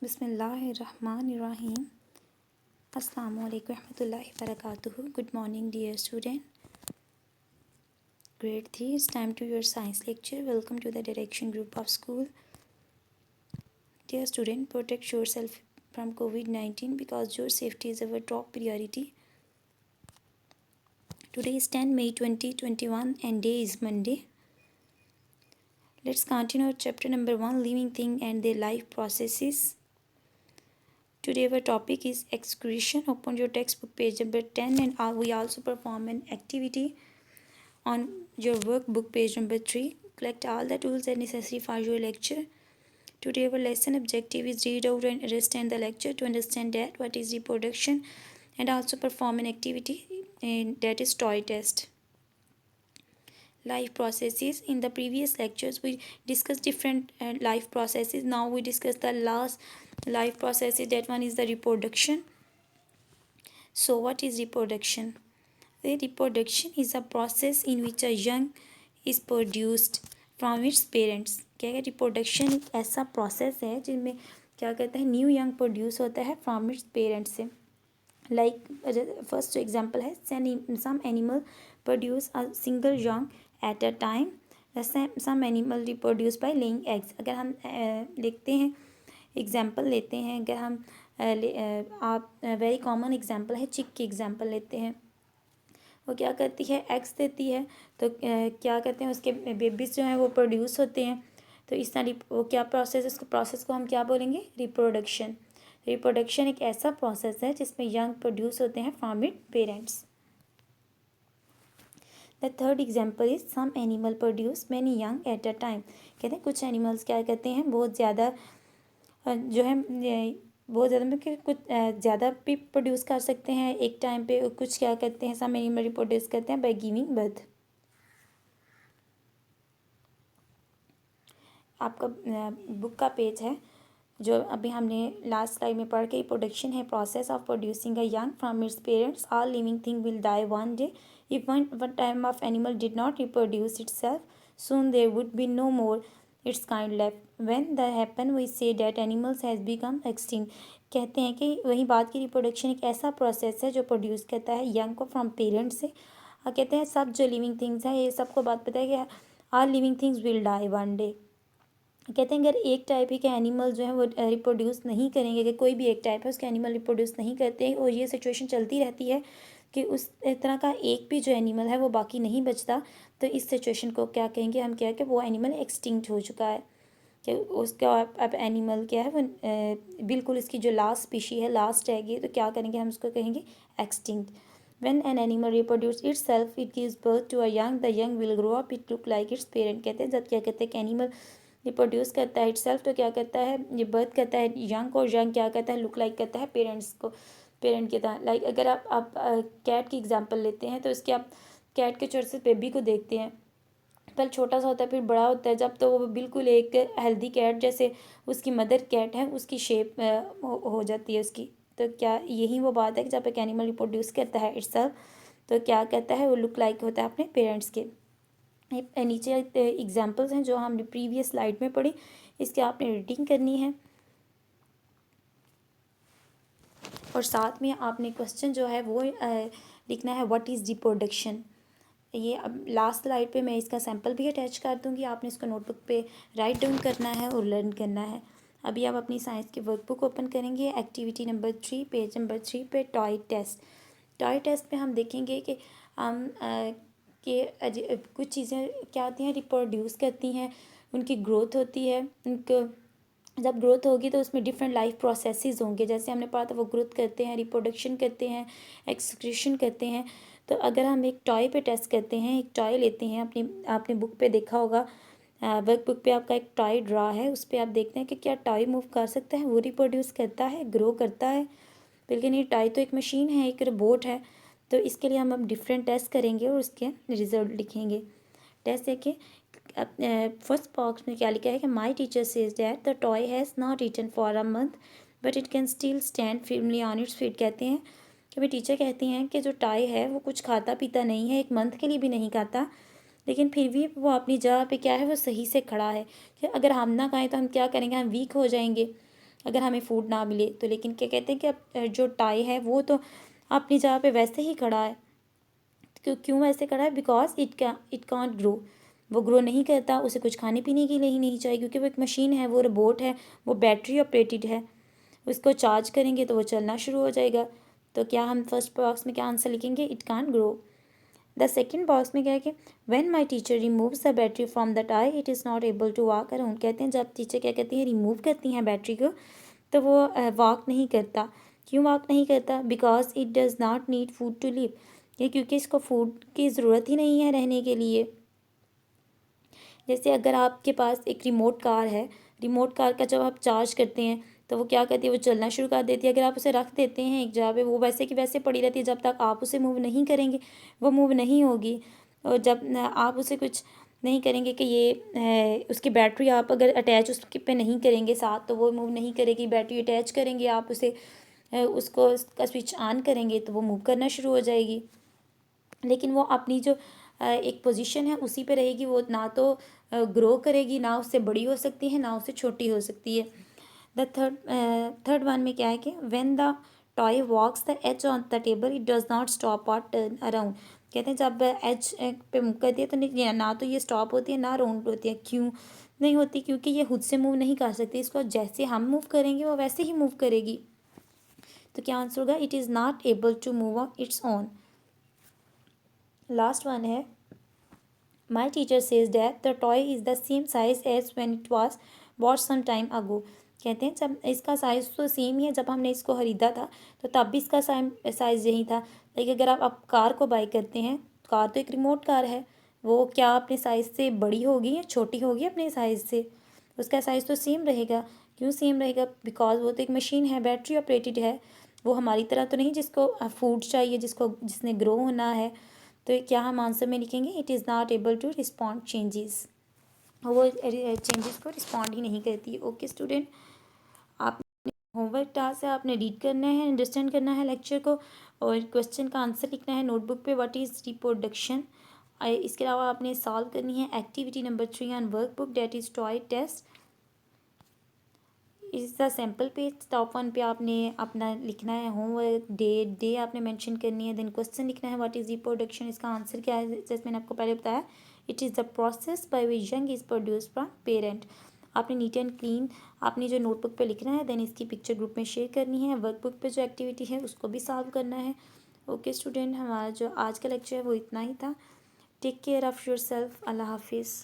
बिस्मिल्लाहिर्रहमानिर्रहीम। अस्सलामु अलैकुम रहमतुल्लाहि वबरकातुहू। Good morning dear student. Grade 3, it's time to your science lecture. Welcome to the direction group of school. Dear student, protect yourself from COVID-19 because your safety is our top priority. Today is 10 May 2021 and day is Monday. Let's continue our chapter number 1, living thing and their life processes. Today our topic is excretion. Open your textbook page number 10 and we also perform an activity on your workbook page number 3. Collect all the tools that are necessary for your lecture. Today our lesson objective is read out and understand the lecture to understand that what is reproduction and also perform an activity and that is toy test. Life processes. In the previous lectures we discussed different life processes. Now we discuss the last life processes. That one is the reproduction. So what is reproduction? The reproduction is a process in which a young is produced from its parents. क्या है reproduction? एक ऐसा process है जिनमें क्या कहते हैं new young produce होता है फ्रॉम इट्स पेरेंट्स से. लाइक फर्स्ट एग्जांपल है some animal produce a single young at a time. Some animal reproduce by laying eggs. अगर हम देखते हैं एग्जांपल लेते हैं, अगर हम आप वेरी कॉमन एग्जांपल है चिक की एग्जांपल लेते हैं. वो क्या करती है, एग्स देती है. तो क्या कहते हैं उसके बेबीज जो हैं वो प्रोड्यूस होते हैं. तो इस तरह वो क्या प्रोसेस है, उसको प्रोसेस को हम क्या बोलेंगे, रिप्रोडक्शन. रिप्रोडक्शन एक ऐसा प्रोसेस है जिसमें यंग प्रोड्यूस होते हैं from it parents. The third example is some animal produce many young at a time. कहते हैं कुछ एनिमल्स क्या करते हैं बहुत ज़्यादा जो है बहुत ज़्यादा मतलब कुछ ज़्यादा भी प्रोड्यूस कर सकते हैं एक टाइम पे. कुछ क्या करते हैं सम एनिमल रिप्रोड्यूस करते हैं बाय गिविंग बर्थ. आपका बुक का पेज है जो अभी हमने लास्ट स्लाइड में पढ़ के रिप्रोडक्शन है process of producing a young from its parents. All living thing will die one day. If one time of animal did not reproduce itself soon there would be no more its kind left. When that happen we say that animals has become extinct. कहते हैं कि वही बात की reproduction एक ऐसा process है जो प्रोड्यूस करता है यंग को फ्रॉम पेरेंट्स से. और कहते हैं सब जो लिविंग थिंग्स हैं ये सबको बात पता है कि all living things will die one day. कहते हैं अगर एक टाइप ही के एनिमल जो है वो रिप्रोड्यूस नहीं करेंगे, कि कोई भी एक टाइप है उसके एनिमल रिप्रोड्यूस नहीं करते हैं और ये सिचुएशन चलती रहती है कि उस तरह का एक भी जो एनिमल है वो बाकी नहीं बचता, तो इस सिचुएशन को क्या कहेंगे हम, क्या कि वो एनिमल एक्सटिंक्ट हो चुका है, कि उसका अब एनिमल क्या है वो बिल्कुल इसकी जो लास्ट स्पीशी है लास्ट रहेगी, तो क्या करेंगे हम उसको कहेंगे extinct. When an animal reproduces itself, it gives birth to a young. The young will grow up. It look like its parent. कहते हैं जब क्या कहते हैं कि एनिमल रिप्रोड्यूस करता है इटसेल्फ तो क्या करता है ये बर्थ करता है यंग को, और यंग क्या करता है लुक लाइक करता है पेरेंट्स को, पेरेंट की तरह. लाइक अगर आप कैट की एग्जांपल लेते हैं तो इसके आप कैट के छोटे से बेबी को देखते हैं, पहले छोटा सा होता है फिर बड़ा होता है, जब तो वो बिल्कुल एक हेल्दी कैट जैसे उसकी मदर कैट है उसकी शेप हो जाती है उसकी. तो क्या यही वो बात है कि जब एक एनिमल रिप्रोड्यूस करता है इटसेल्फ तो क्या कहता है वो लुक लाइक होता है अपने पेरेंट्स के. नीचे एग्जांपल्स हैं जो हमने प्रीवियस स्लाइड में पढ़ी, इसके आपने रीडिंग करनी है और साथ में आपने क्वेश्चन जो है वो लिखना है व्हाट इज़ रिप्रोडक्शन. ये अब लास्ट स्लाइड पे मैं इसका सैम्पल भी अटैच कर दूँगी, आपने इसको नोटबुक पे राइट डाउन करना है और लर्न करना है. अभी आप अपनी साइंस की वर्कबुक ओपन करेंगे. एक्टिविटी नंबर 3 पेज नंबर 3 पे टॉय टेस्ट. टॉय टेस्ट में हम देखेंगे कि हम कुछ चीज़ें क्या होती हैं रिप्रोड्यूस करती हैं, उनकी ग्रोथ होती है. उनको जब ग्रोथ होगी तो उसमें डिफरेंट लाइफ प्रोसेसेस होंगे. जैसे हमने पढ़ा था वो ग्रोथ करते हैं, रिप्रोडक्शन करते हैं, एक्सक्रीशन करते हैं. तो अगर हम एक टॉय पे टेस्ट करते हैं, एक टॉय लेते हैं, आपने बुक पे देखा होगा वर्क बुक पे आपका एक टॉय ड्रा है, उस पर आप देखते हैं कि क्या टॉय मूव कर सकता है, वो रिप्रोड्यूस करता है, ग्रो करता है. बल्कि नहीं, टॉय तो एक मशीन है, एक रोबोट है. तो इसके लिए हम अब डिफरेंट टेस्ट करेंगे और उसके रिजल्ट लिखेंगे. टेस्ट देखिए फर्स्ट बॉक्स में क्या लिखा है कि my teacher says that the toy has not eaten for a month but it can still stand firmly on its feet. कहते हैं कि भाई टीचर कहती हैं कि जो टॉय है वो कुछ खाता पीता नहीं है, एक मंथ के लिए भी नहीं खाता, लेकिन फिर भी वो अपनी जगह पे क्या है वो सही से खड़ा है. कि अगर हम ना खाएं तो हम क्या करेंगे, हम वीक हो जाएंगे. अगर हमें फूड ना मिले तो। लेकिन क्या कहते हैं कि अब जो टाई है वो तो अपनी जगह पे वैसे ही खड़ा है। क्यों वैसे खड़ा है? Because it can't grow. वो ग्रो नहीं करता, उसे कुछ खाने पीने के लिए ही नहीं चाहिए, क्योंकि वो एक मशीन है, वो रोबोट है, वो बैटरी ऑपरेटेड है। उसको चार्ज करेंगे तो वो चलना शुरू हो जाएगा। तो क्या हम फर्स्ट बॉक्स में क्या आंसर लिखेंगे? It can't grow. The second box में क्या है कि when my teacher removes the battery from the toy it is not able to walk around. कहते हैं जब टीचर क्या कहती हैं, रिमूव करती हैं बैटरी को, तो वो वॉक नहीं करता। क्यों वॉक नहीं करता? Because it does not need food to live. ये क्योंकि इसको फूड की ज़रूरत ही नहीं है रहने के लिए। जैसे अगर आपके पास एक रिमोट कार है, रिमोट कार का जब आप चार्ज करते हैं तो वो क्या करती है, वो चलना शुरू कर देती है। अगर आप उसे रख देते हैं एक जगह पे, वो वैसे की वैसे पड़ी रहती है, जब तक आप उसे मूव नहीं करेंगे वो मूव नहीं होगी। और जब आप उसे कुछ नहीं करेंगे कि ये उसकी बैटरी आप अगर अटैच उसके पे नहीं करेंगे साथ, तो वो मूव नहीं करेगी। बैटरी अटैच करेंगे आप उसे, उसको उसका स्विच ऑन करेंगे तो वो मूव करना शुरू हो जाएगी। लेकिन वो अपनी जो एक पोजीशन है उसी पे रहेगी। वो ना तो ग्रो करेगी, ना उससे बड़ी हो सकती है, ना उससे छोटी हो सकती है। द थर्ड वन में क्या है कि when the toy walks the edge on the table it does not stop और टर्न अराउंड। कहते हैं जब एज पे मूव करती है तो ना तो ये स्टॉप होती है ना राउंड होती है। क्यों नहीं होती? क्योंकि ये खुद से मूव नहीं कर सकती। इसको जैसे हम मूव करेंगे वो वैसे ही मूव करेगी। तो क्या आंसर होगा? It is not able to move on its own. Last one है, my teacher says that the toy is the same size as when it was bought some time ago. कहते हैं जब इसका size तो same ही है, जब हमने इसको ख़रीदा था तो तब भी इसका साइज़ यही था। लेकिन अगर आप कार को बाई करते हैं, कार तो एक रिमोट कार है, वो क्या अपने साइज़ से बड़ी होगी या छोटी होगी अपने साइज़ से? उसका साइज़ तो सेम रहेगा। क्यों सेम रहेगा? बिकॉज वो तो एक मशीन है, बैटरी ऑपरेटेड है। वो हमारी तरह तो नहीं जिसको फूड चाहिए, जिसने ग्रो होना है। तो क्या हम आंसर में लिखेंगे? It is not able to respond changes. वो चेंजेस को रिस्पॉन्ड ही नहीं करती। ओके स्टूडेंट, आप होमवर्क टास्क है, आपने रीड करना है, अंडरस्टैंड करना है लेक्चर को, और क्वेश्चन का आंसर लिखना है नोटबुक पे। What is reproduction. इसके अलावा आपने सॉल्व करनी है activity number 3 on workbook, date is toy test. इस the sample page, top one पे आपने अपना लिखना है होमवर्क, डे आपने मेंशन करनी है, देन क्वेश्चन लिखना है व्हाट इज़ रिप्रोडक्शन। इसका आंसर क्या है? जैसे मैंने आपको पहले बताया, it is the process by which young is produce from parent. आपने नीट एंड क्लीन अपनी जो नोटबुक पे लिखना है, देन इसकी पिक्चर ग्रुप में शेयर करनी है। वर्कबुक पे जो एक्टिविटी है उसको भी सॉल्व करना है। ओके स्टूडेंट, हमारा जो आज का लेक्चर है वो इतना ही था। Take care of yourself. अल्लाह हाफिज़।